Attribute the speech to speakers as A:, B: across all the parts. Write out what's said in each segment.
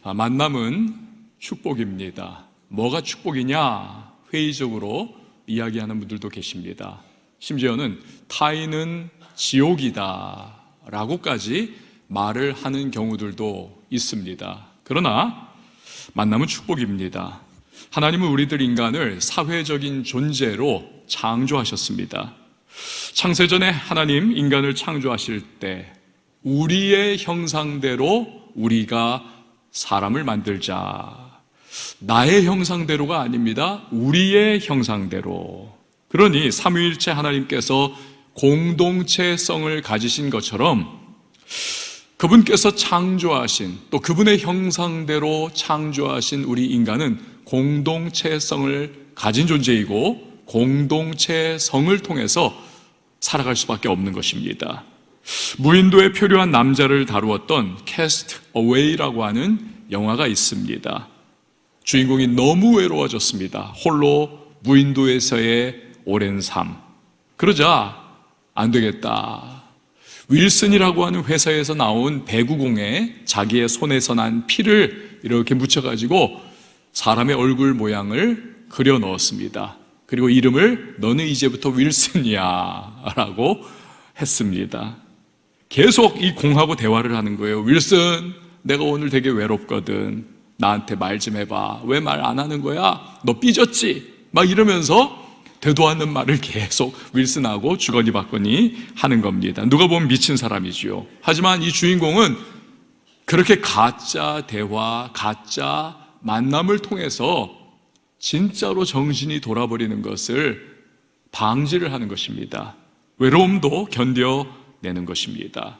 A: 만남은 축복입니다. 뭐가 축복이냐? 회의적으로 이야기하는 분들도 계십니다. 심지어는 타인은 지옥이다 라고까지 말을 하는 경우들도 있습니다. 그러나 만남은 축복입니다. 하나님은 우리들 인간을 사회적인 존재로 창조하셨습니다. 창세전에 하나님 인간을 창조하실 때 우리의 형상대로 우리가 사람을 만들자. 나의 형상대로가 아닙니다. 우리의 형상대로. 그러니 삼위일체 하나님께서 공동체성을 가지신 것처럼 그분께서 창조하신, 또 그분의 형상대로 창조하신 우리 인간은 공동체성을 가진 존재이고 공동체성을 통해서 살아갈 수밖에 없는 것입니다. 무인도에 표류한 남자를 다루었던 캐스트 어웨이라고 하는 영화가 있습니다. 주인공이 너무 외로워졌습니다. 홀로 무인도에서의 오랜 삶. 그러자 안 되겠다. 윌슨이라고 하는 회사에서 나온 배구공에 자기의 손에서 난 피를 이렇게 묻혀가지고 사람의 얼굴 모양을 그려 넣었습니다. 그리고 이름을 너는 이제부터 윌슨이야 라고 했습니다. 계속 이 공하고 대화를 하는 거예요. 윌슨, 내가 오늘 되게 외롭거든. 나한테 말 좀 해봐. 왜 말 안 하는 거야? 너 삐졌지? 막 이러면서 되도 않는 말을 계속 윌슨하고 주거니 받거니 하는 겁니다. 누가 보면 미친 사람이지요. 하지만 이 주인공은 그렇게 가짜 대화, 가짜 만남을 통해서 진짜로 정신이 돌아버리는 것을 방지를 하는 것입니다. 외로움도 견뎌내는 것입니다.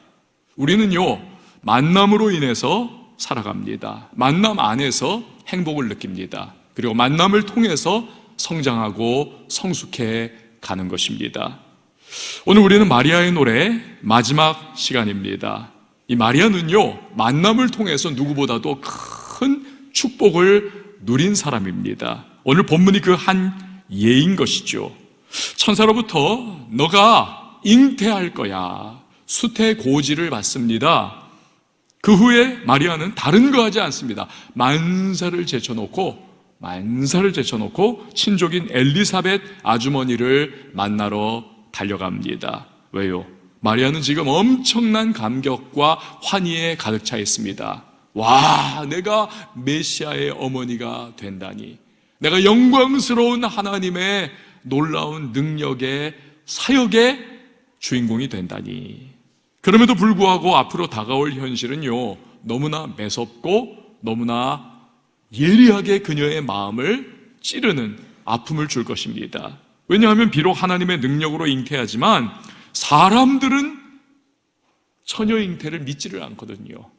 A: 우리는요, 만남으로 인해서 살아갑니다. 만남 안에서 행복을 느낍니다. 그리고 만남을 통해서 성장하고 성숙해 가는 것입니다. 오늘 우리는 마리아의 노래 마지막 시간입니다. 이 마리아는요, 만남을 통해서 누구보다도 큰 축복을 누린 사람입니다. 오늘 본문이 그 한 예인 것이죠. 천사로부터 너가 잉태할 거야. 수태고지를 받습니다. 그 후에 마리아는 다른 거 하지 않습니다. 만사를 제쳐놓고 친족인 엘리사벳 아주머니를 만나러 달려갑니다. 왜요? 마리아는 지금 엄청난 감격과 환희에 가득 차 있습니다. 와, 내가 메시아의 어머니가 된다니. 내가 영광스러운 하나님의 놀라운 능력의 사역의 주인공이 된다니. 그럼에도 불구하고 앞으로 다가올 현실은요, 너무나 매섭고 너무나 예리하게 그녀의 마음을 찌르는 아픔을 줄 것입니다. 왜냐하면 비록 하나님의 능력으로 잉태하지만 사람들은 처녀 잉태를 믿지를 않거든요.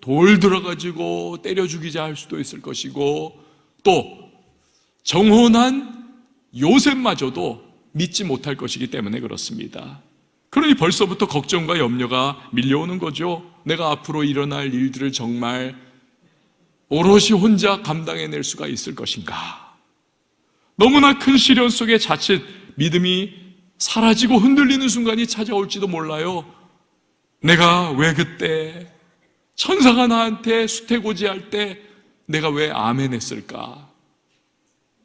A: 돌 들어가지고 때려 죽이자 할 수도 있을 것이고, 또 정혼한 요셉마저도 믿지 못할 것이기 때문에 그렇습니다. 그러니 벌써부터 걱정과 염려가 밀려오는 거죠. 내가 앞으로 일어날 일들을 정말 오롯이 혼자 감당해낼 수가 있을 것인가? 너무나 큰 시련 속에 자칫 믿음이 사라지고 흔들리는 순간이 찾아올지도 몰라요. 내가 왜 그때 천사가 나한테 수태고지할 때 내가 왜 아멘 했을까?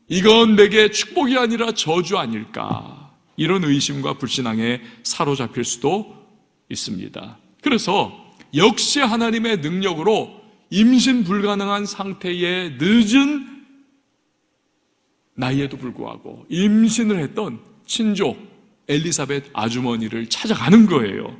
A: 이건 내게 축복이 아니라 저주 아닐까? 이런 의심과 불신앙에 사로잡힐 수도 있습니다. 그래서 역시 하나님의 능력으로 임신 불가능한 상태의 늦은 나이에도 불구하고 임신을 했던 친족 엘리사벳 아주머니를 찾아가는 거예요.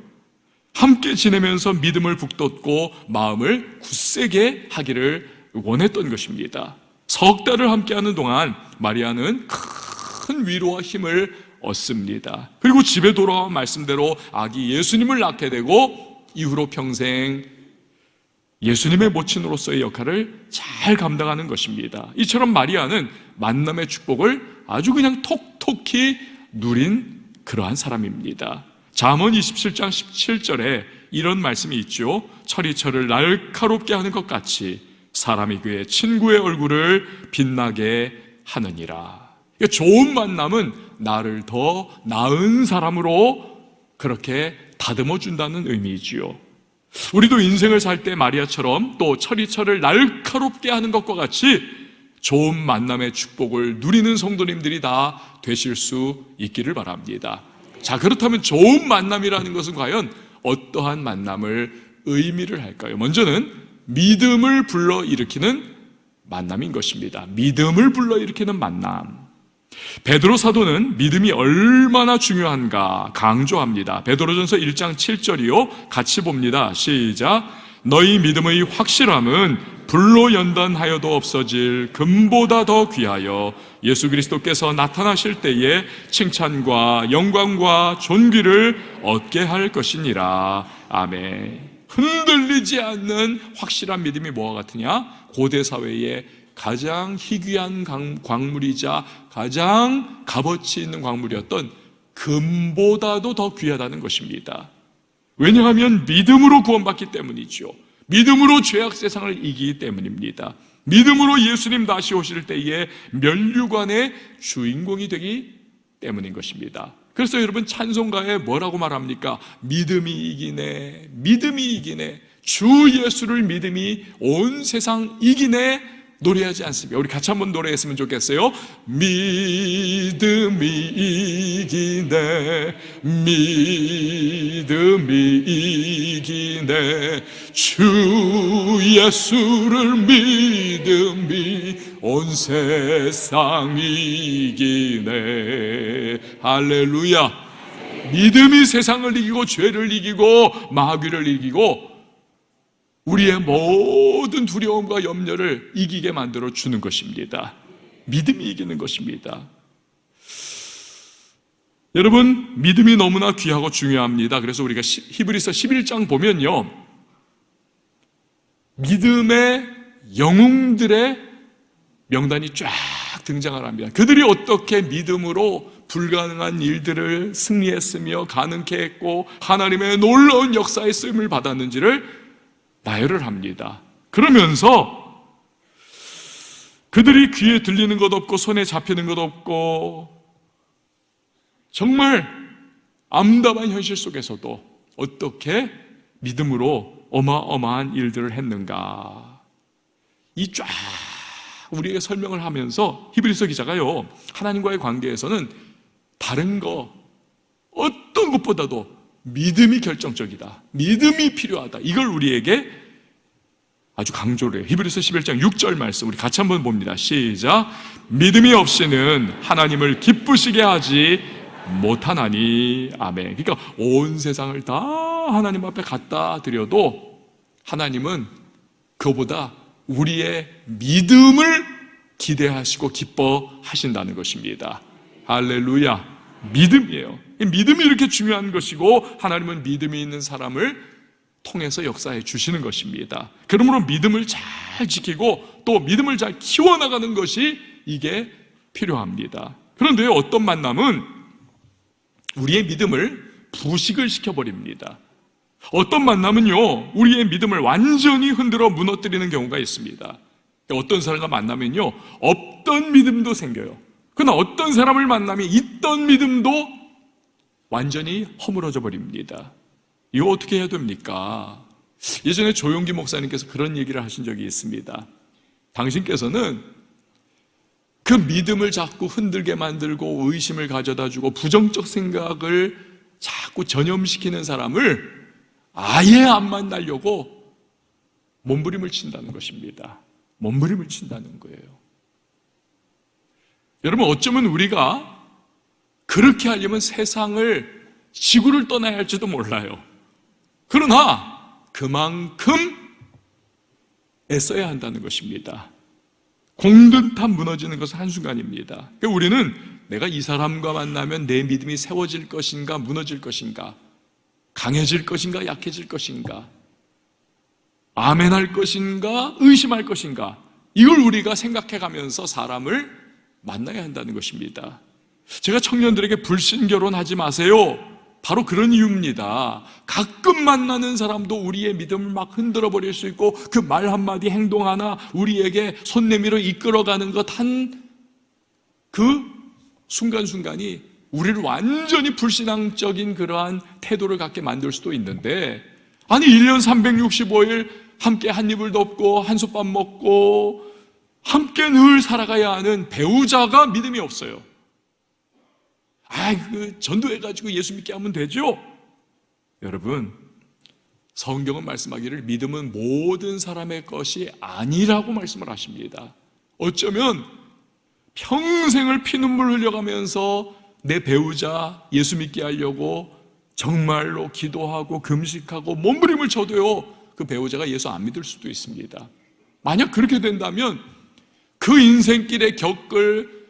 A: 함께 지내면서 믿음을 북돋고 마음을 굳세게 하기를 원했던 것입니다. 석 달을 함께하는 동안 마리아는 큰 위로와 힘을 얻습니다. 그리고 집에 돌아와 말씀대로 아기 예수님을 낳게 되고 이후로 평생 예수님의 모친으로서의 역할을 잘 감당하는 것입니다. 이처럼 마리아는 만남의 축복을 아주 그냥 톡톡히 누린 그러한 사람입니다. 잠언 27장 17절에 이런 말씀이 있죠. 철이 철을 날카롭게 하는 것 같이 사람이 그의 친구의 얼굴을 빛나게 하느니라. 좋은 만남은 나를 더 나은 사람으로 그렇게 다듬어 준다는 의미이지요. 우리도 인생을 살 때 마리아처럼 또 철이철을 날카롭게 하는 것과 같이 좋은 만남의 축복을 누리는 성도님들이 다 되실 수 있기를 바랍니다. 자, 그렇다면 좋은 만남이라는 것은 과연 어떠한 만남을 의미를 할까요? 먼저는 믿음을 불러일으키는 만남인 것입니다. 믿음을 불러일으키는 만남. 베드로 사도는 믿음이 얼마나 중요한가 강조합니다. 베드로전서 1장 7절이요. 같이 봅니다. 시작. 너희 믿음의 확실함은 불로 연단하여도 없어질 금보다 더 귀하여 예수 그리스도께서 나타나실 때에 칭찬과 영광과 존귀를 얻게 할 것이니라. 아멘. 흔들리지 않는 확실한 믿음이 뭐와 같으냐? 고대 사회의 가장 희귀한 광물이자 가장 값어치 있는 광물이었던 금보다도 더 귀하다는 것입니다. 왜냐하면 믿음으로 구원받기 때문이죠. 믿음으로 죄악 세상을 이기기 때문입니다. 믿음으로 예수님 다시 오실 때에 면류관의 주인공이 되기 때문인 것입니다. 그래서 여러분 찬송가에 뭐라고 말합니까? 믿음이 이기네, 믿음이 이기네, 주 예수를 믿음이 온 세상 이기네 노래하지 않습니까? 우리 같이 한번 노래했으면 좋겠어요. 믿음이 이기네, 믿음이 이기네, 주 예수를 믿음이 온 세상 이기네. 할렐루야. 믿음이 세상을 이기고 죄를 이기고 마귀를 이기고 우리의 모든 두려움과 염려를 이기게 만들어 주는 것입니다. 믿음이 이기는 것입니다. 여러분, 믿음이 너무나 귀하고 중요합니다. 그래서 우리가 히브리서 11장 보면요, 믿음의 영웅들의 명단이 쫙 등장을 합니다. 그들이 어떻게 믿음으로 불가능한 일들을 승리했으며 가능케 했고 하나님의 놀라운 역사의 쓰임을 받았는지를 나열을 합니다. 그러면서 그들이 귀에 들리는 것 없고 손에 잡히는 것 없고 정말 암담한 현실 속에서도 어떻게 믿음으로 어마어마한 일들을 했는가, 이 쫙 우리에게 설명을 하면서 히브리서 기자가요, 하나님과의 관계에서는 다른 거 어떤 것보다도 믿음이 결정적이다, 믿음이 필요하다, 이걸 우리에게 아주 강조를 해요. 히브리서 11장 6절 말씀 우리 같이 한번 봅니다. 시작. 믿음이 없이는 하나님을 기쁘시게 하지 못하나니. 아멘. 그러니까 온 세상을 다 하나님 앞에 갖다 드려도 하나님은 그보다 우리의 믿음을 기대하시고 기뻐하신다는 것입니다. 할렐루야. 믿음이에요. 믿음이 이렇게 중요한 것이고 하나님은 믿음이 있는 사람을 통해서 역사해 주시는 것입니다. 그러므로 믿음을 잘 지키고 또 믿음을 잘 키워나가는 것이 이게 필요합니다. 그런데 어떤 만남은 우리의 믿음을 부식을 시켜버립니다. 어떤 만남은요, 우리의 믿음을 완전히 흔들어 무너뜨리는 경우가 있습니다. 어떤 사람과 만나면요, 없던 믿음도 생겨요. 그러나 어떤 사람을 만나면 있던 믿음도 완전히 허물어져 버립니다. 이거 어떻게 해야 됩니까? 예전에 조용기 목사님께서 그런 얘기를 하신 적이 있습니다. 당신께서는 그 믿음을 자꾸 흔들게 만들고 의심을 가져다 주고 부정적 생각을 자꾸 전염시키는 사람을 아예 안 만나려고 몸부림을 친다는 것입니다. 몸부림을 친다는 거예요. 여러분, 어쩌면 우리가 그렇게 하려면 세상을, 지구를 떠나야 할지도 몰라요. 그러나 그만큼 애써야 한다는 것입니다. 공든탑 무너지는 것은 한순간입니다. 그러니까 우리는 내가 이 사람과 만나면 내 믿음이 세워질 것인가 무너질 것인가, 강해질 것인가 약해질 것인가, 아멘할 것인가 의심할 것인가, 이걸 우리가 생각해가면서 사람을 만나야 한다는 것입니다. 제가 청년들에게 불신결혼하지 마세요, 바로 그런 이유입니다. 가끔 만나는 사람도 우리의 믿음을 막 흔들어 버릴 수 있고 그 말 한마디 행동 하나 우리에게 손 내밀어 이끌어가는 것 한 그 순간순간이 우리를 완전히 불신앙적인 그러한 태도를 갖게 만들 수도 있는데, 아니 1년 365일 함께 한 입을 덮고 한솥밥 먹고 함께 늘 살아가야 하는 배우자가 믿음이 없어요. 전도해가지고 예수 믿게 하면 되죠? 여러분, 성경은 말씀하기를 믿음은 모든 사람의 것이 아니라고 말씀을 하십니다. 어쩌면 평생을 피눈물 흘려가면서 내 배우자 예수 믿게 하려고 정말로 기도하고 금식하고 몸부림을 쳐도요, 그 배우자가 예수 안 믿을 수도 있습니다. 만약 그렇게 된다면 그 인생길에 겪을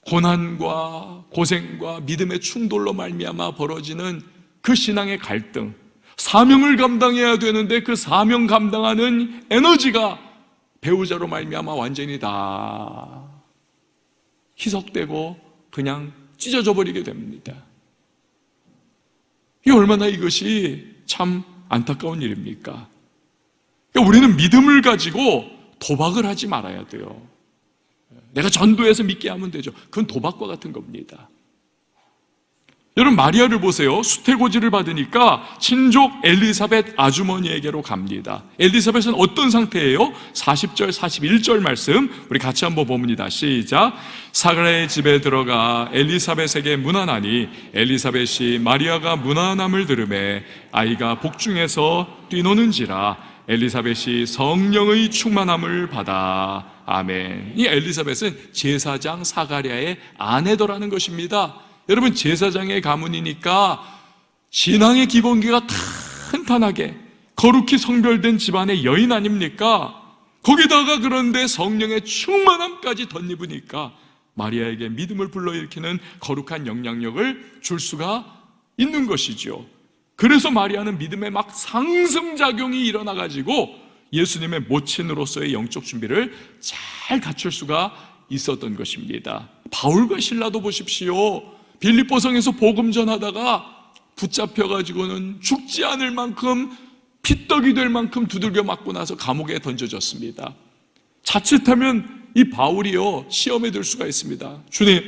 A: 고난과 고생과 믿음의 충돌로 말미암아 벌어지는 그 신앙의 갈등, 사명을 감당해야 되는데 그 사명 감당하는 에너지가 배우자로 말미암아 완전히 다 희석되고 그냥 찢어져 버리게 됩니다. 이 얼마나 이것이 참 안타까운 일입니까? 그러니까 우리는 믿음을 가지고 도박을 하지 말아야 돼요. 내가 전도해서 믿게 하면 되죠. 그건 도박과 같은 겁니다. 여러분, 마리아를 보세요. 수태고지를 받으니까 친족 엘리사벳 아주머니에게로 갑니다. 엘리사벳은 어떤 상태예요? 40절, 41절 말씀 우리 같이 한번 봅니다. 시작. 사가랴의 집에 들어가 엘리사벳에게 문안하니 엘리사벳이 마리아가 문안함을 들으매 아이가 복중에서 뛰노는지라 엘리사벳이 성령의 충만함을 받아. 아멘. 이 엘리사벳은 제사장 사가랴의 아내더라는 것입니다. 여러분, 제사장의 가문이니까 신앙의 기본기가 탄탄하게 거룩히 성별된 집안의 여인 아닙니까? 거기다가 그런데 성령의 충만함까지 덧입으니까 마리아에게 믿음을 불러일으키는 거룩한 영향력을 줄 수가 있는 것이죠. 그래서 마리아는 믿음의 막 상승작용이 일어나가지고 예수님의 모친으로서의 영적 준비를 잘 갖출 수가 있었던 것입니다. 바울과 실라도 보십시오. 빌립보성에서 복음 전하다가 붙잡혀가지고는 죽지 않을 만큼 피떡이 될 만큼 두들겨 맞고 나서 감옥에 던져졌습니다. 자칫하면 이 바울이요, 시험에 들 수가 있습니다. 주님,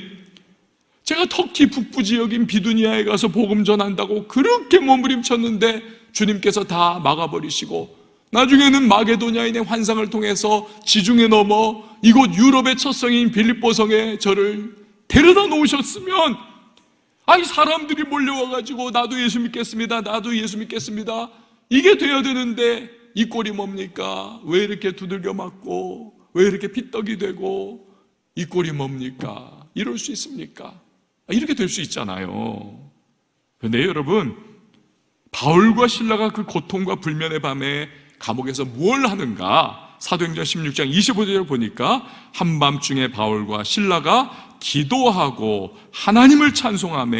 A: 제가 터키 북부 지역인 비두니아에 가서 복음 전한다고 그렇게 몸부림쳤는데 주님께서 다 막아버리시고 나중에는 마게도냐인의 환상을 통해서 지중해 넘어 이곳 유럽의 첫 성인 빌립보성에 저를 데려다 놓으셨으면, 아니 사람들이 몰려와가지고 나도 예수 믿겠습니다, 나도 예수 믿겠습니다, 이게 돼야 되는데 이 꼴이 뭡니까? 왜 이렇게 두들겨 맞고 왜 이렇게 피떡이 되고 이 꼴이 뭡니까? 이럴 수 있습니까? 이렇게 될 수 있잖아요. 그런데 여러분, 바울과 실라가 그 고통과 불면의 밤에 감옥에서 뭘 하는가? 사도행전 16장 25절을 보니까 한밤중에 바울과 실라가 기도하고 하나님을 찬송하며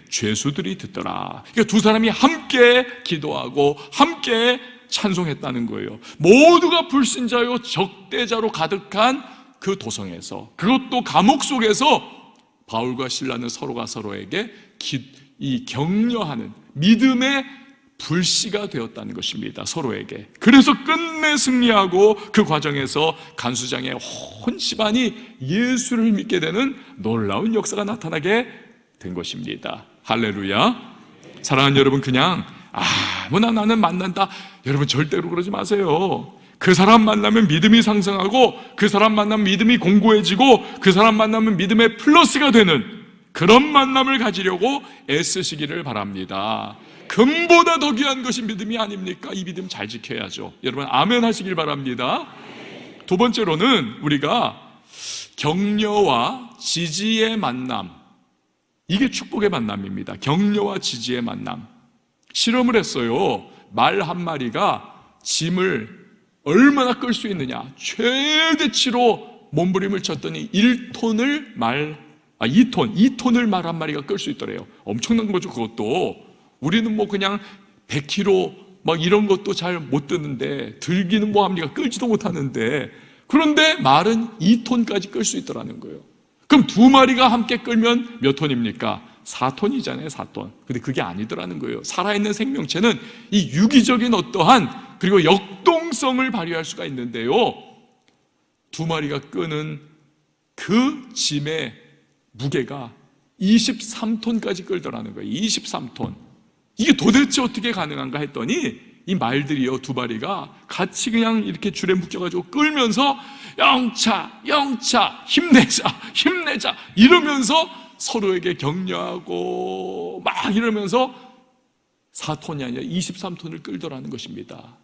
A: 죄수들이 듣더라. 그러니까 두 사람이 함께 기도하고 함께 찬송했다는 거예요. 모두가 불신자요 적대자로 가득한 그 도성에서, 그것도 감옥 속에서 바울과 실라는 서로가 서로에게 이 격려하는 믿음의 불씨가 되었다는 것입니다. 서로에게. 그래서 끝내 승리하고 그 과정에서 간수장의 온 집안이 예수를 믿게 되는 놀라운 역사가 나타나게 된 것입니다. 할렐루야. 사랑하는 여러분, 그냥 아무나 나는 만난다, 여러분 절대로 그러지 마세요. 그 사람 만나면 믿음이 상승하고 그 사람 만나면 믿음이 공고해지고 그 사람 만나면 믿음의 플러스가 되는 그런 만남을 가지려고 애쓰시기를 바랍니다. 금보다 더 귀한 것이 믿음이 아닙니까? 이 믿음 잘 지켜야죠. 여러분 아멘 하시길 바랍니다. 두 번째로는 우리가 격려와 지지의 만남, 이게 축복의 만남입니다. 격려와 지지의 만남. 실험을 했어요. 말 한 마리가 짐을 얼마나 끌 수 있느냐, 최대치로 몸부림을 쳤더니 2톤을 말 한 마리가 끌 수 있더래요. 엄청난 거죠. 그것도 우리는 뭐 그냥 100kg 막 이런 것도 잘 못 드는데, 들기는 뭐합니까? 끌지도 못하는데, 그런데 말은 2톤까지 끌 수 있더라는 거예요. 그럼 두 마리가 함께 끌면 몇 톤입니까? 4톤이잖아요, 4톤. 근데 그게 아니더라는 거예요. 살아있는 생명체는 이 유기적인 어떠한 그리고 역동성을 발휘할 수가 있는데요, 두 마리가 끄는 그 짐의 무게가 23톤까지 끌더라는 거예요. 23톤. 이게 도대체 어떻게 가능한가 했더니 이 말들이요, 두 마리가 같이 그냥 이렇게 줄에 묶여가지고 끌면서 영차, 영차, 힘내자, 힘내자 이러면서 서로에게 격려하고 막 이러면서 4톤이 아니라 23톤을 끌더라는 것입니다.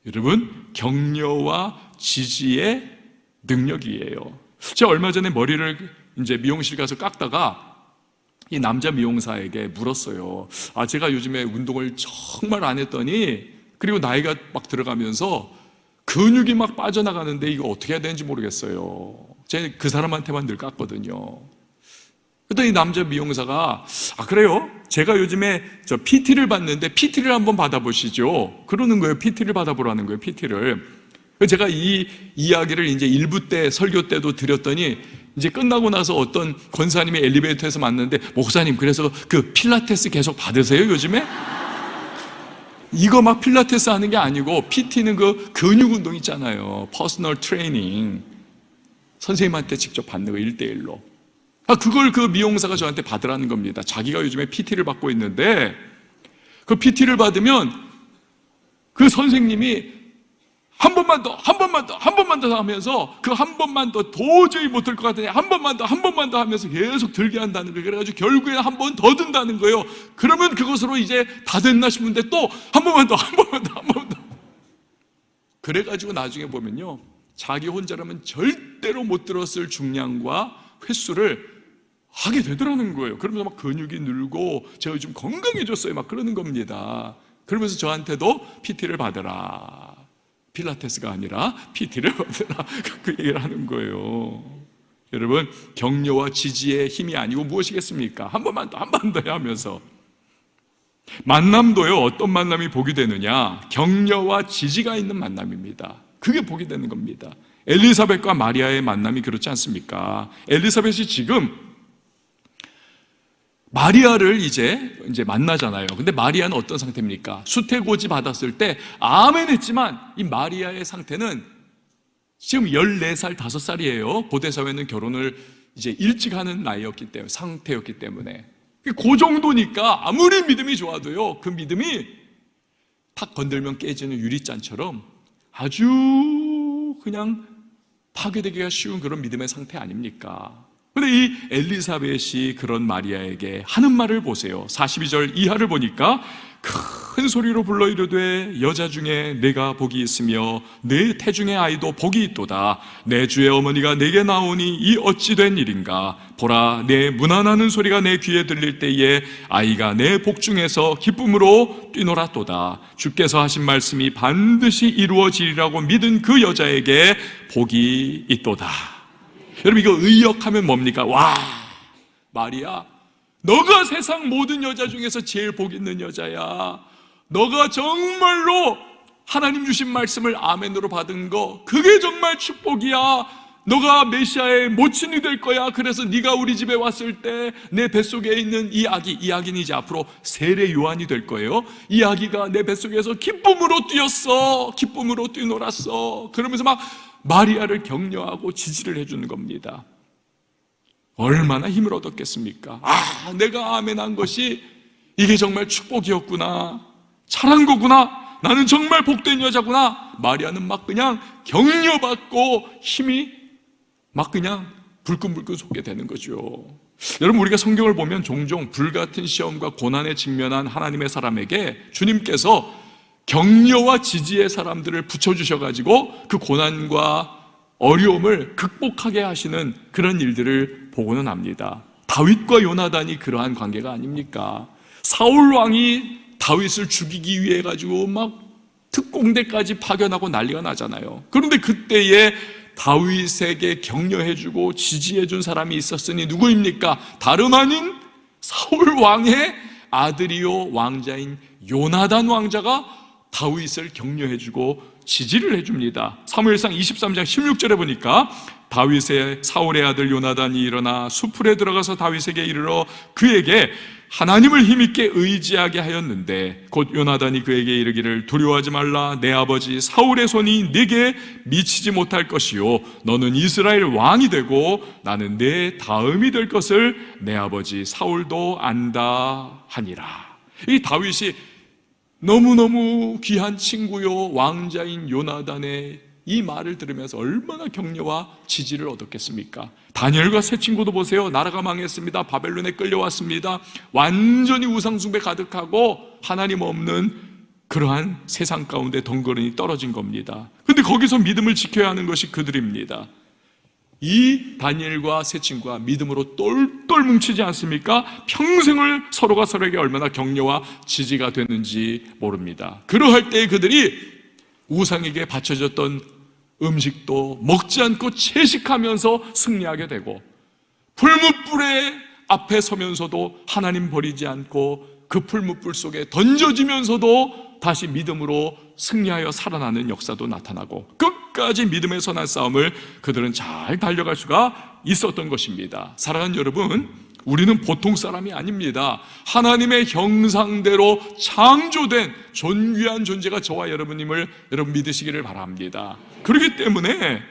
A: 여러분, 격려와 지지의 능력이에요. 제가 얼마 전에 머리를 이제 미용실 가서 깎다가 이 남자 미용사에게 물었어요. 제가 요즘에 운동을 정말 안 했더니, 그리고 나이가 막 들어가면서 근육이 막 빠져나가는데 이거 어떻게 해야 되는지 모르겠어요. 제가 그 사람한테만 늘 깎거든요. 그랬더니 이 남자 미용사가 그래요? 제가 요즘에 저 PT를 받는데 PT를 한번 받아보시죠. 그러는 거예요. PT를 받아보라는 거예요. PT를. 제가 이 이야기를 이제 1부 때 설교 때도 드렸더니 이제 끝나고 나서 어떤 권사님이 엘리베이터에서 만났는데, 목사님 그래서 그 필라테스 계속 받으세요 요즘에? 이거 막 필라테스 하는 게 아니고 PT는 그 근육 운동 있잖아요. 퍼스널 트레이닝. 선생님한테 직접 받는 거 1대1로. 그걸 그 미용사가 저한테 받으라는 겁니다. 자기가 요즘에 PT를 받고 있는데, 그 PT를 받으면 그 선생님이 한 번만 더, 한 번만 더, 한 번만 더 하면서 그 한 번만 더 도저히 못 들 것 같으니 한 번만 더, 한 번만 더 하면서 계속 들게 한다는 거예요. 그래가지고 결국에 한 번 더 든다는 거예요. 그러면 그것으로 이제 다 됐나 싶은데 또 한 번만 더, 한 번만 더, 한 번만 더. 그래가지고 나중에 보면요, 자기 혼자라면 절대로 못 들었을 중량과 횟수를 하게 되더라는 거예요. 그러면서 막 근육이 늘고 제가 요즘 건강해졌어요 막 그러는 겁니다. 그러면서 저한테도 PT를 받으라. 필라테스가 아니라 PT를 받으라. 그 얘기를 하는 거예요. 여러분, 격려와 지지의 힘이 아니고 무엇이겠습니까? 한 번만 더, 한 번 더 하면서. 만남도요, 어떤 만남이 복이 되느냐? 격려와 지지가 있는 만남입니다. 그게 복이 되는 겁니다. 엘리사벳과 마리아의 만남이 그렇지 않습니까? 엘리사벳이 지금 마리아를 이제 만나잖아요. 근데 마리아는 어떤 상태입니까? 수태고지 받았을 때 아멘 했지만 이 마리아의 상태는 지금 14살, 5살이에요. 고대사회는 결혼을 이제 일찍 하는 나이였기 때문에, 상태였기 때문에. 그 정도니까 아무리 믿음이 좋아도요, 그 믿음이 탁 건들면 깨지는 유리잔처럼 아주 그냥 파괴되기가 쉬운 그런 믿음의 상태 아닙니까? 근데 이 엘리사벳이 그런 마리아에게 하는 말을 보세요. 42절 이하를 보니까 큰 소리로 불러 이르되 여자 중에 내가 복이 있으며 내 태중의 아이도 복이 있도다. 내 주의 어머니가 내게 나오니 이 어찌 된 일인가. 보라, 내 문안하는 소리가 내 귀에 들릴 때에 아이가 내 복중에서 기쁨으로 뛰놀았도다. 주께서 하신 말씀이 반드시 이루어지리라고 믿은 그 여자에게 복이 있도다. 여러분, 이거 의역하면 뭡니까? 와, 마리아, 너가 세상 모든 여자 중에서 제일 복 있는 여자야. 너가 정말로 하나님 주신 말씀을 아멘으로 받은 거, 그게 정말 축복이야. 너가 메시아의 모친이 될 거야. 그래서 네가 우리 집에 왔을 때 내 뱃속에 있는 이 아기는 이제 앞으로 세례 요한이 될 거예요. 이 아기가 내 뱃속에서 기쁨으로 뛰었어. 기쁨으로 뛰놀았어. 그러면서 막 마리아를 격려하고 지지를 해주는 겁니다. 얼마나 힘을 얻었겠습니까? 내가 아멘한 것이 이게 정말 축복이었구나. 잘한 거구나. 나는 정말 복된 여자구나. 마리아는 막 그냥 격려받고 힘이 막 그냥 불끈불끈 솟게 되는 거죠. 여러분, 우리가 성경을 보면 종종 불같은 시험과 고난에 직면한 하나님의 사람에게 주님께서 격려와 지지의 사람들을 붙여주셔가지고 그 고난과 어려움을 극복하게 하시는 그런 일들을 보고는 합니다. 다윗과 요나단이 그러한 관계가 아닙니까? 사울 왕이 다윗을 죽이기 위해 가지고 막 특공대까지 파견하고 난리가 나잖아요. 그런데 그때에 다윗에게 격려해주고 지지해준 사람이 있었으니 누구입니까? 다름 아닌 사울 왕의 아들이요 왕자인 요나단 왕자가 다윗을 격려해주고 지지를 해줍니다. 사무엘상 23장 16절에 보니까 다윗의 사울의 아들 요나단이 일어나 수풀에 들어가서 다윗에게 이르러 그에게 하나님을 힘있게 의지하게 하였는데 곧 요나단이 그에게 이르기를 두려워하지 말라. 내 아버지 사울의 손이 네게 미치지 못할 것이요 너는 이스라엘 왕이 되고 나는 내 다음이 될 것을 내 아버지 사울도 안다 하니라. 이 다윗이 너무너무 귀한 친구요 왕자인 요나단의 이 말을 들으면서 얼마나 격려와 지지를 얻었겠습니까? 다니엘과 세 친구도 보세요. 나라가 망했습니다. 바벨론에 끌려왔습니다. 완전히 우상숭배 가득하고 하나님 없는 그러한 세상 가운데 덩그러니 떨어진 겁니다. 근데 거기서 믿음을 지켜야 하는 것이 그들입니다. 이 다니엘과 세 친구가 믿음으로 똘똘 뭉치지 않습니까? 평생을 서로가 서로에게 얼마나 격려와 지지가 됐는지 모릅니다. 그러할 때 그들이 우상에게 바쳐졌던 음식도 먹지 않고 채식하면서 승리하게 되고, 풀무불의 앞에 서면서도 하나님 버리지 않고 그 풀무불 속에 던져지면서도 다시 믿음으로 승리하여 살아나는 역사도 나타나고, 끝까지 믿음의 선한 싸움을 그들은 잘 달려갈 수가 있었던 것입니다. 사랑하는 여러분, 우리는 보통 사람이 아닙니다. 하나님의 형상대로 창조된 존귀한 존재가 저와 여러분임을 여러분 믿으시기를 바랍니다. 그렇기 때문에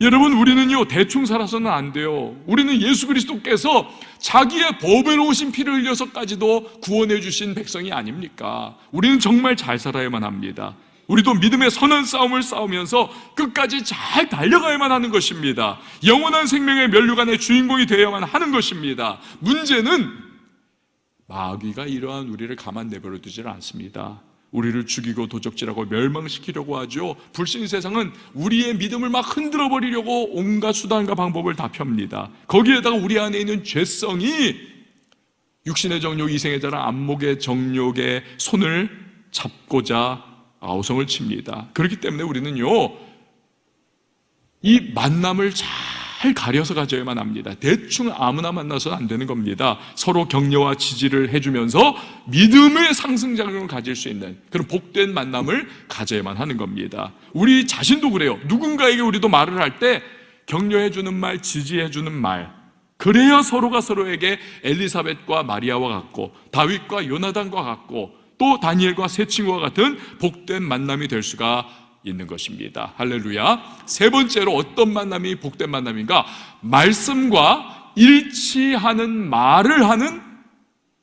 A: 여러분, 우리는요 대충 살아서는 안 돼요. 우리는 예수 그리스도께서 자기의 보배로우신 피를 흘려서까지도 구원해 주신 백성이 아닙니까? 우리는 정말 잘 살아야만 합니다. 우리도 믿음의 선한 싸움을 싸우면서 끝까지 잘 달려가야만 하는 것입니다. 영원한 생명의 면류관의 주인공이 되어야만 하는 것입니다. 문제는 마귀가 이러한 우리를 가만 내버려 두질 않습니다. 우리를 죽이고 도적질하고 멸망시키려고 하죠. 불신 세상은 우리의 믿음을 막 흔들어 버리려고 온갖 수단과 방법을 다 펴니다. 거기에다가 우리 안에 있는 죄성이 육신의 정욕, 이생의 자랑, 안목의 정욕에 손을 잡고자 아우성을 칩니다. 그렇기 때문에 우리는요 이 만남을 잘 가려서 가져야만 합니다. 대충 아무나 만나서는 안 되는 겁니다. 서로 격려와 지지를 해주면서 믿음의 상승작용을 가질 수 있는 그런 복된 만남을 가져야만 하는 겁니다. 우리 자신도 그래요. 누군가에게 우리도 말을 할 때 격려해주는 말, 지지해주는 말, 그래야 서로가 서로에게 엘리사벳과 마리아와 같고 다윗과 요나단과 같고 또 다니엘과 세 친구와 같은 복된 만남이 될 수가 있는 것입니다. 할렐루야. 세 번째로 어떤 만남이 복된 만남인가? 말씀과 일치하는 말을 하는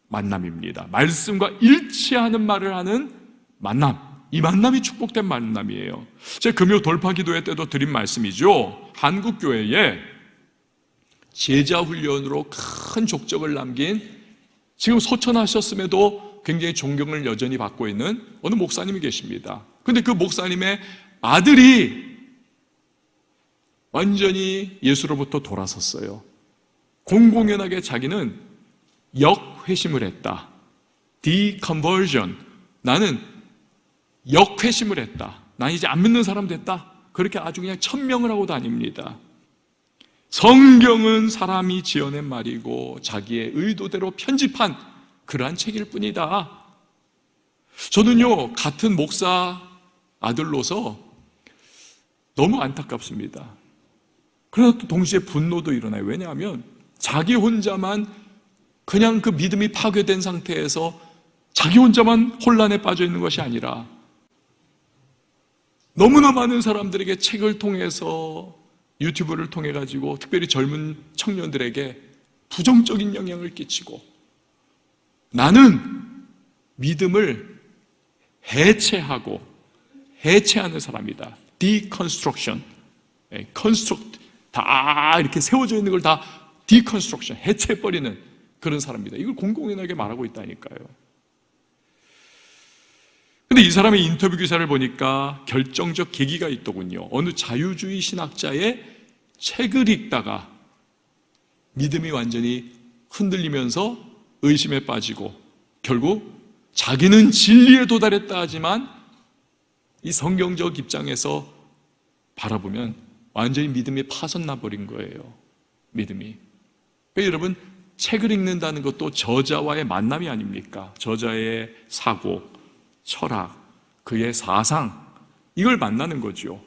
A: 만남입니다. 말씀과 일치하는 말을 하는 만남, 이 만남이 축복된 만남이에요. 제 금요 돌파 기도회 때도 드린 말씀이죠. 한국교회에 제자훈련으로 큰 족적을 남긴, 지금 소천하셨음에도 굉장히 존경을 여전히 받고 있는 어느 목사님이 계십니다. 근데 그 목사님의 아들이 완전히 예수로부터 돌아섰어요. 공공연하게 자기는 역회심을 했다. deconversion. 나는 역회심을 했다. 난 이제 안 믿는 사람 됐다. 그렇게 아주 그냥 천명을 하고 다닙니다. 성경은 사람이 지어낸 말이고 자기의 의도대로 편집한 그러한 책일 뿐이다. 저는요 같은 목사 아들로서 너무 안타깝습니다. 그러나 또 동시에 분노도 일어나요. 왜냐하면 자기 혼자만 그냥 그 믿음이 파괴된 상태에서 자기 혼자만 혼란에 빠져 있는 것이 아니라 너무나 많은 사람들에게 책을 통해서, 유튜브를 통해 가지고 특별히 젊은 청년들에게 부정적인 영향을 끼치고, 나는 믿음을 해체하는 사람이다. deconstruction, construct, 다 이렇게 세워져 있는 걸 다 deconstruction, 해체해버리는 그런 사람입니다. 이걸 공공연하게 말하고 있다니까요. 근데 이 사람의 인터뷰 기사를 보니까 결정적 계기가 있더군요. 어느 자유주의 신학자의 책을 읽다가 믿음이 완전히 흔들리면서 의심에 빠지고 결국 자기는 진리에 도달했다 하지만 이 성경적 입장에서 바라보면 완전히 믿음이 파손나 버린 거예요. 믿음이. 그러니까 여러분, 책을 읽는다는 것도 저자와의 만남이 아닙니까? 저자의 사고, 철학, 그의 사상, 이걸 만나는 거죠.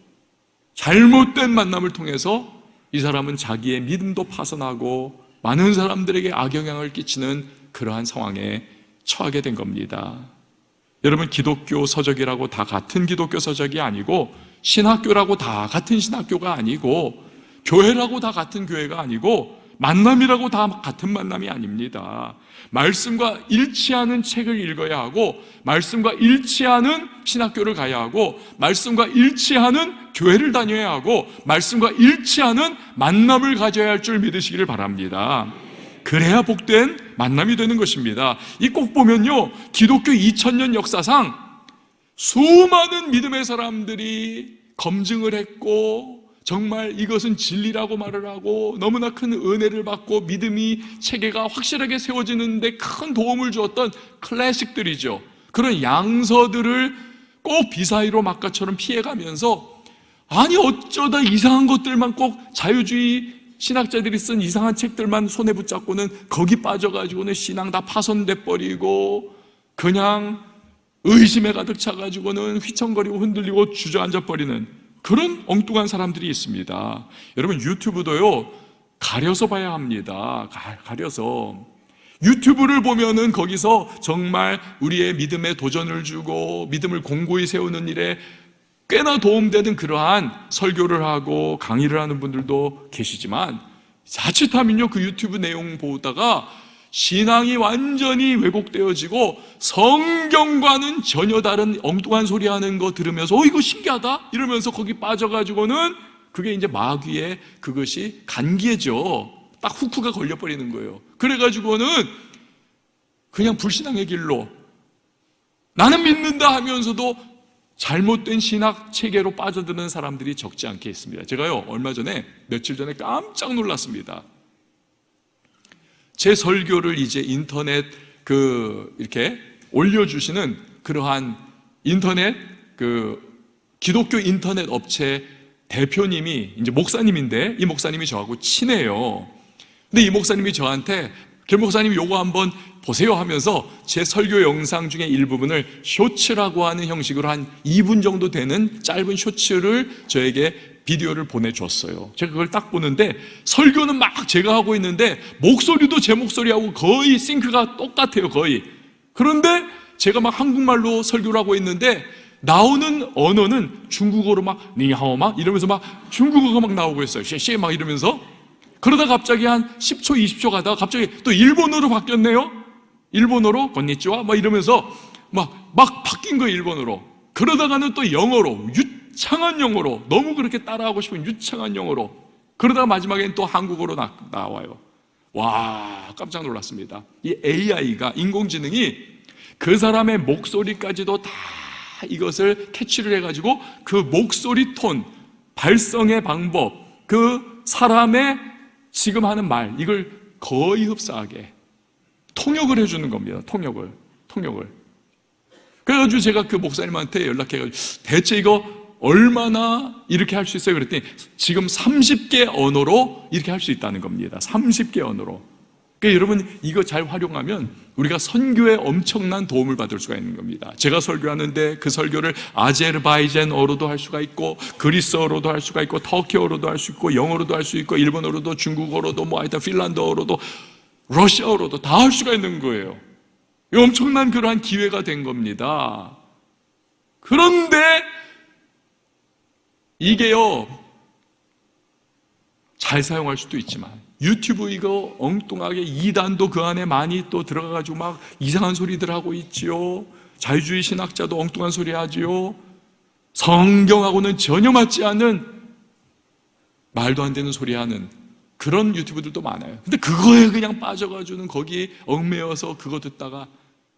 A: 잘못된 만남을 통해서 이 사람은 자기의 믿음도 파손하고 많은 사람들에게 악영향을 끼치는 그러한 상황에 처하게 된 겁니다. 여러분, 기독교 서적이라고 다 같은 기독교 서적이 아니고, 신학교라고 다 같은 신학교가 아니고, 교회라고 다 같은 교회가 아니고, 만남이라고 다 같은 만남이 아닙니다. 말씀과 일치하는 책을 읽어야 하고, 말씀과 일치하는 신학교를 가야 하고, 말씀과 일치하는 교회를 다녀야 하고, 말씀과 일치하는 만남을 가져야 할 줄 믿으시기를 바랍니다. 그래야 복된 만남이 되는 것입니다. 이 꼭 보면요, 기독교 2000년 역사상 수많은 믿음의 사람들이 검증을 했고, 정말 이것은 진리라고 말을 하고 너무나 큰 은혜를 받고 믿음이 체계가 확실하게 세워지는데 큰 도움을 주었던 클래식들이죠. 그런 양서들을 꼭 비사이로 막가처럼 피해가면서, 아니 어쩌다 이상한 것들만, 꼭 자유주의 신학자들이 쓴 이상한 책들만 손에 붙잡고는 거기 빠져가지고는 신앙 다 파손돼 버리고, 그냥 의심에 가득 차가지고는 휘청거리고 흔들리고 주저앉아 버리는 그런 엉뚱한 사람들이 있습니다. 여러분, 유튜브도요, 가려서 봐야 합니다. 가려서. 유튜브를 보면은 거기서 정말 우리의 믿음에 도전을 주고 믿음을 공고히 세우는 일에 꽤나 도움되는 그러한 설교를 하고 강의를 하는 분들도 계시지만, 자칫하면요, 그 유튜브 내용 보다가 신앙이 완전히 왜곡되어지고 성경과는 전혀 다른 엉뚱한 소리 하는 거 들으면서 이거 신기하다 이러면서 거기 빠져가지고는 그게 이제 마귀의 그것이 간기죠. 딱 후크가 걸려버리는 거예요. 그래가지고는 그냥 불신앙의 길로, 나는 믿는다 하면서도 잘못된 신학 체계로 빠져드는 사람들이 적지 않게 있습니다. 제가요, 얼마 전에, 며칠 전에 깜짝 놀랐습니다. 제 설교를 이제 인터넷 이렇게 올려주시는 그러한 인터넷 기독교 인터넷 업체 대표님이 이제 목사님인데, 이 목사님이 저하고 친해요. 근데 이 목사님이 저한테, 김 목사님 요거 한번 보세요 하면서 제 설교 영상 중에 일부분을 쇼츠라고 하는 형식으로 한 2분 정도 되는 짧은 쇼츠를 저에게 비디오를 보내줬어요. 제가 그걸 딱 보는데 설교는 막 제가 하고 있는데 목소리도 제 목소리하고 거의 싱크가 똑같아요, 거의. 그런데 제가 막 한국말로 설교를 하고 있는데 나오는 언어는 중국어로 막 니하오 막 이러면서 막 중국어가 막 나오고 있어요. 쉐쉐 막 이러면서. 그러다 갑자기 한 10초 20초 가다가 갑자기 또 일본어로 바뀌었네요. 일본어로 건니치와 막 이러면서 막 바뀐 거예요, 일본어로. 그러다가는 또 영어로, 유창한 영어로, 너무 그렇게 따라하고 싶은 유창한 영어로. 그러다가 마지막엔 또 한국어로 나와요. 와, 깜짝 놀랐습니다. 이 AI가, 인공지능이 그 사람의 목소리까지도 다 이것을 캐치를 해가지고 그 목소리 톤, 발성의 방법, 그 사람의 지금 하는 말, 이걸 거의 흡사하게 통역을 해주는 겁니다. 통역을. 그래가지고 제가 그 목사님한테 연락해가지고 대체 이거 얼마나 이렇게 할 수 있어요? 그랬더니 지금 30개 언어로 이렇게 할 수 있다는 겁니다. 30개 언어로. 그러니까 여러분, 이거 잘 활용하면 우리가 선교에 엄청난 도움을 받을 수가 있는 겁니다. 제가 설교하는데 그 설교를 아제르바이잔어로도 할 수가 있고, 그리스어로도 할 수가 있고, 터키어로도 할 수 있고, 영어로도 할 수 있고, 일본어로도, 중국어로도, 하여튼 핀란드어로도, 러시아어로도 다 할 수가 있는 거예요. 엄청난 그러한 기회가 된 겁니다. 그런데 이게요, 잘 사용할 수도 있지만 유튜브 이거 엉뚱하게 이단도 그 안에 많이 또 들어가가지고 막 이상한 소리들 하고 있지요. 자유주의 신학자도 엉뚱한 소리 하지요. 성경하고는 전혀 맞지 않는, 말도 안 되는 소리 하는 그런 유튜브들도 많아요. 근데 그거에 그냥 빠져가지고는 거기 얽매여서 그거 듣다가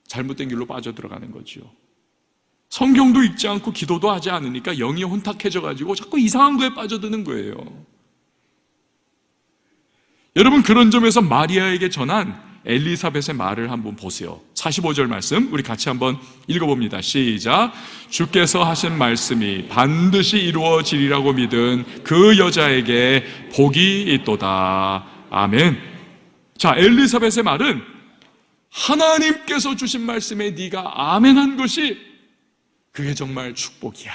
A: 잘못된 길로 빠져들어가는 거죠. 성경도 읽지 않고 기도도 하지 않으니까 영이 혼탁해져가지고 자꾸 이상한 거에 빠져드는 거예요. 여러분, 그런 점에서 마리아에게 전한 엘리사벳의 말을 한번 보세요. 45절 말씀 우리 같이 한번 읽어봅니다. 시작. 주께서 하신 말씀이 반드시 이루어지리라고 믿은 그 여자에게 복이 있도다. 아멘. 자, 엘리사벳의 말은 하나님께서 주신 말씀에 네가 아멘한 것이 그게 정말 축복이야.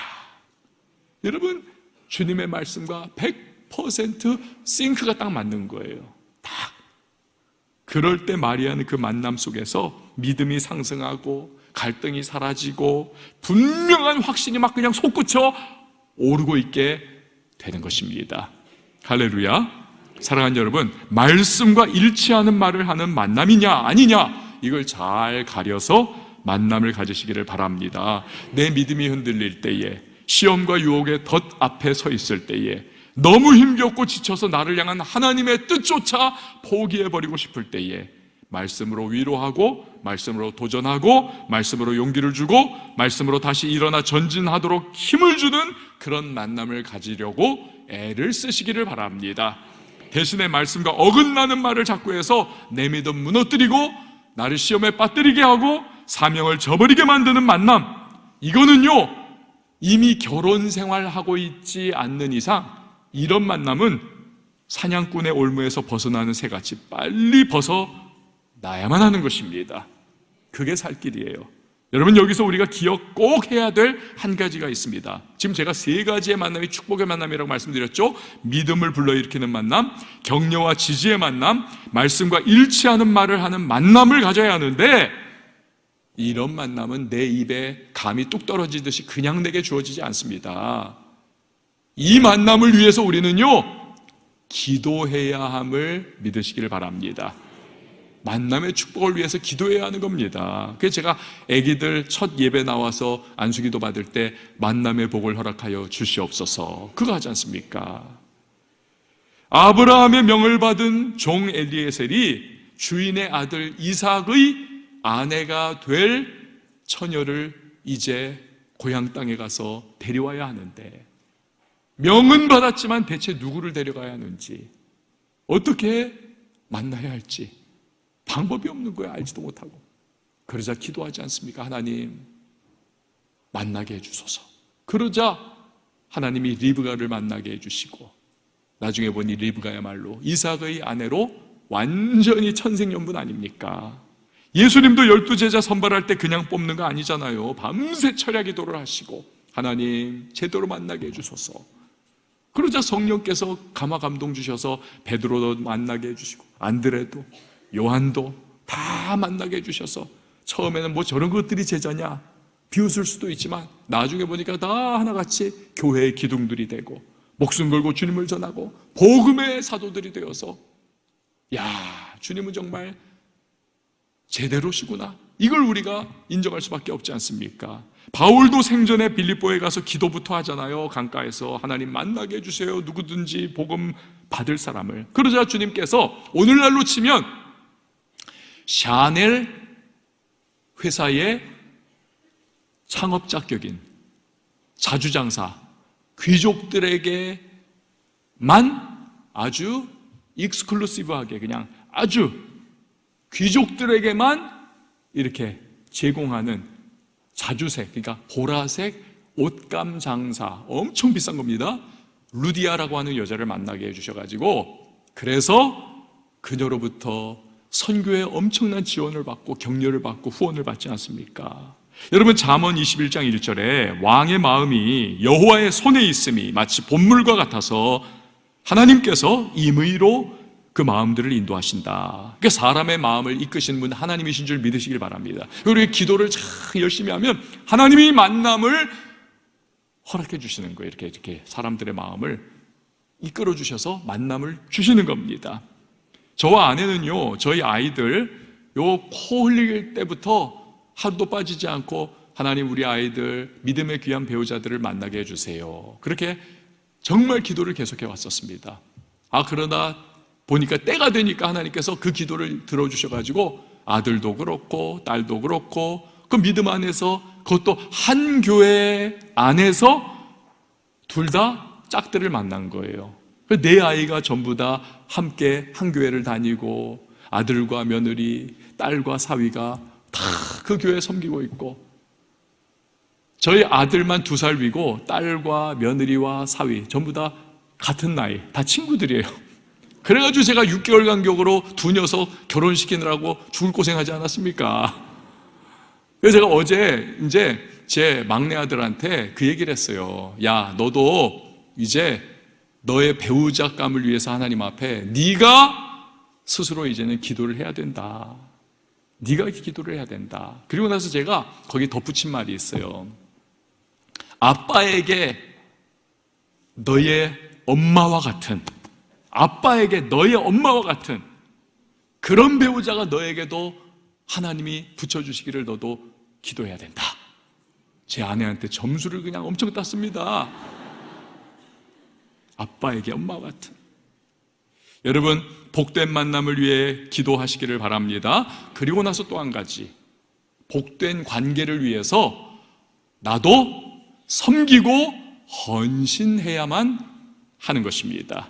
A: 여러분, 주님의 말씀과 100% 싱크가 딱 맞는 거예요. 딱. 그럴 때 마리아는 그 만남 속에서 믿음이 상승하고 갈등이 사라지고 분명한 확신이 막 그냥 솟구쳐 오르고 있게 되는 것입니다. 할렐루야. 사랑하는 여러분, 말씀과 일치하는 말을 하는 만남이냐 아니냐, 이걸 잘 가려서 만남을 가지시기를 바랍니다. 내 믿음이 흔들릴 때에, 시험과 유혹의 덫 앞에 서 있을 때에, 너무 힘겹고 지쳐서 나를 향한 하나님의 뜻조차 포기해버리고 싶을 때에 말씀으로 위로하고, 말씀으로 도전하고, 말씀으로 용기를 주고, 말씀으로 다시 일어나 전진하도록 힘을 주는 그런 만남을 가지려고 애를 쓰시기를 바랍니다. 대신에 말씀과 어긋나는 말을 자꾸 해서 내 믿음 무너뜨리고 나를 시험에 빠뜨리게 하고 사명을 저버리게 만드는 만남, 이거는요, 이미 결혼 생활하고 있지 않는 이상 이런 만남은 사냥꾼의 올무에서 벗어나는 새같이 빨리 벗어나야만 하는 것입니다. 그게 살 길이에요. 여러분, 여기서 우리가 기억 꼭 해야 될 한 가지가 있습니다. 지금 제가 3가지의 만남이 축복의 만남이라고 말씀드렸죠. 믿음을 불러일으키는 만남, 격려와 지지의 만남, 말씀과 일치하는 말을 하는 만남을 가져야 하는데, 이런 만남은 내 입에 감이 뚝 떨어지듯이 그냥 내게 주어지지 않습니다. 이 만남을 위해서 우리는요, 기도해야 함을 믿으시기를 바랍니다. 만남의 축복을 위해서 기도해야 하는 겁니다. 그래서 제가 아기들 첫 예배 나와서 안수기도 받을 때 만남의 복을 허락하여 주시옵소서, 그거 하지 않습니까? 아브라함의 명을 받은 종 엘리에셀이 주인의 아들 이삭의 아내가 될 처녀를 이제 고향 땅에 가서 데려와야 하는데, 명은 받았지만 대체 누구를 데려가야 하는지, 어떻게 만나야 할지 방법이 없는 거야. 알지도 못하고. 그러자 기도하지 않습니까? 하나님, 만나게 해주소서. 그러자 하나님이 리브가를 만나게 해주시고, 나중에 보니 리브가야말로 이삭의 아내로 완전히 천생연분 아닙니까? 예수님도 12제자 선발할 때 그냥 뽑는 거 아니잖아요. 밤새 철야 기도를 하시고, 하나님 제대로 만나게 해주소서. 그러자 성령께서 감화 감동 주셔서 베드로도 만나게 해주시고, 안드레도, 요한도 다 만나게 해주셔서, 처음에는 뭐 저런 것들이 제자냐 비웃을 수도 있지만 나중에 보니까 다 하나같이 교회의 기둥들이 되고, 목숨 걸고 주님을 전하고 복음의 사도들이 되어서, 야, 주님은 정말 제대로시구나, 이걸 우리가 인정할 수밖에 없지 않습니까? 바울도 생전에 빌립보에 가서 기도부터 하잖아요. 강가에서 하나님 만나게 해주세요, 누구든지 복음 받을 사람을. 그러자 주님께서 오늘날로 치면 샤넬 회사의 창업자 격인 자주장사 귀족들에게만 아주 익스클루시브하게, 그냥 아주 귀족들에게만 이렇게 제공하는 자주색, 그러니까 보라색 옷감 장사, 엄청 비싼 겁니다. 루디아라고 하는 여자를 만나게 해주셔가지고, 그래서 그녀로부터 선교에 엄청난 지원을 받고 격려를 받고 후원을 받지 않습니까? 여러분, 잠언 21장 1절에 왕의 마음이 여호와의 손에 있음이 마치 본물과 같아서 하나님께서 임의로 그 마음들을 인도하신다. 그러니까 사람의 마음을 이끄시는 분 하나님이신 줄 믿으시길 바랍니다. 그리고 기도를 참 열심히 하면 하나님이 만남을 허락해 주시는 거예요. 이렇게 사람들의 마음을 이끌어 주셔서 만남을 주시는 겁니다. 저와 아내는요, 저희 아이들 코 흘릴 때부터 하루도 빠지지 않고 하나님, 우리 아이들 믿음의 귀한 배우자들을 만나게 해주세요, 그렇게 정말 기도를 계속해 왔었습니다. 그러다 보니까 때가 되니까 하나님께서 그 기도를 들어주셔가지고 아들도 그렇고 딸도 그렇고 그 믿음 안에서, 그것도 한 교회 안에서 둘 다 짝들을 만난 거예요. 내 아이가 전부 다 함께 한 교회를 다니고, 아들과 며느리, 딸과 사위가 다 그 교회에 섬기고 있고, 저희 아들만 2살 위고 딸과 며느리와 사위 전부 다 같은 나이, 다 친구들이에요. 그래가지고 제가 6개월 간격으로 2 녀석 결혼시키느라고 죽을 고생하지 않았습니까? 그래서 제가 어제 이제 제 막내 아들한테 그 얘기를 했어요. 야, 너도 이제 너의 배우자감을 위해서 하나님 앞에 네가 스스로 이제는 기도를 해야 된다. 네가 기도를 해야 된다. 그리고 나서 제가 거기 덧붙인 말이 있어요. 아빠에게 너의 엄마와 같은 아빠에게 너의 엄마와 같은 그런 배우자가 너에게도 하나님이 붙여주시기를 너도 기도해야 된다. 제 아내한테 점수를 그냥 엄청 땄습니다. 아빠에게 엄마와 같은. 여러분, 복된 만남을 위해 기도하시기를 바랍니다. 그리고 나서 또 한 가지, 복된 관계를 위해서 나도 섬기고 헌신해야만 하는 것입니다.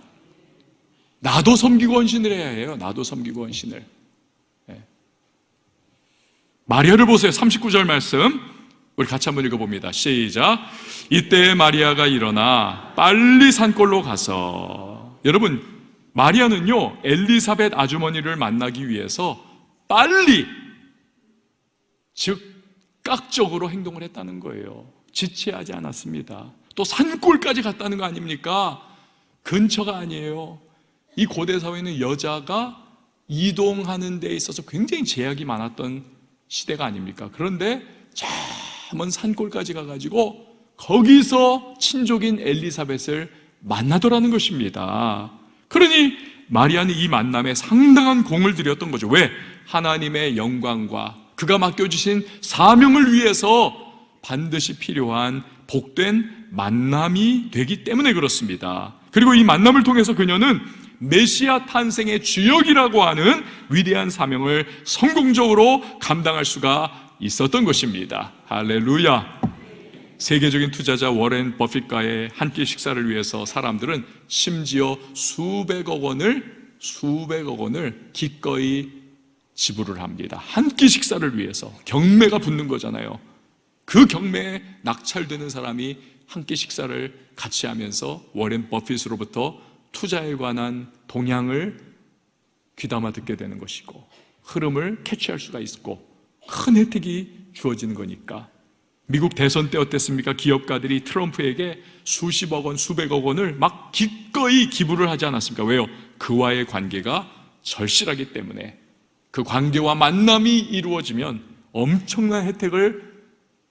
A: 나도 섬기고 헌신을 해야 해요. 나도 섬기고 헌신을. 마리아를 보세요. 39절 말씀 우리 같이 한번 읽어봅니다. 시작. 이때 마리아가 일어나 빨리 산골로 가서, 여러분, 마리아는요 엘리사벳 아주머니를 만나기 위해서 빨리, 즉각적으로 행동을 했다는 거예요. 지체하지 않았습니다. 또 산골까지 갔다는 거 아닙니까? 근처가 아니에요. 이 고대 사회는 여자가 이동하는 데 있어서 굉장히 제약이 많았던 시대가 아닙니까? 그런데 저 먼 산골까지 가가지고 거기서 친족인 엘리사벳을 만나더라는 것입니다. 그러니 마리아는 이 만남에 상당한 공을 들였던 거죠. 왜? 하나님의 영광과 그가 맡겨주신 사명을 위해서 반드시 필요한 복된 만남이 되기 때문에 그렇습니다. 그리고 이 만남을 통해서 그녀는 메시아 탄생의 주역이라고 하는 위대한 사명을 성공적으로 감당할 수가 있었던 것입니다. 할렐루야. 세계적인 투자자 워렌 버핏과의 한 끼 식사를 위해서 사람들은 심지어 수백억 원을 기꺼이 지불을 합니다. 한 끼 식사를 위해서. 경매가 붙는 거잖아요. 그 경매에 낙찰되는 사람이 한 끼 식사를 같이 하면서 워렌 버핏으로부터 투자에 관한 동향을 귀담아 듣게 되는 것이고, 흐름을 캐치할 수가 있고 큰 혜택이 주어지는 거니까. 미국 대선 때 어땠습니까? 기업가들이 트럼프에게 수십억 원, 수백억 원을 막 기꺼이 기부를 하지 않았습니까? 왜요? 그와의 관계가 절실하기 때문에. 그 관계와 만남이 이루어지면 엄청난 혜택을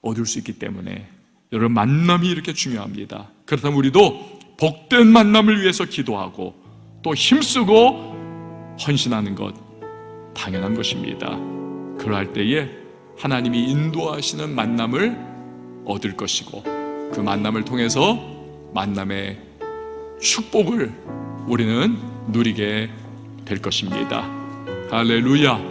A: 얻을 수 있기 때문에. 여러분, 만남이 이렇게 중요합니다. 그렇다면 우리도 복된 만남을 위해서 기도하고 또 힘쓰고 헌신하는 것 당연한 것입니다. 그러할 때에 하나님이 인도하시는 만남을 얻을 것이고, 그 만남을 통해서 만남의 축복을 우리는 누리게 될 것입니다. 할렐루야.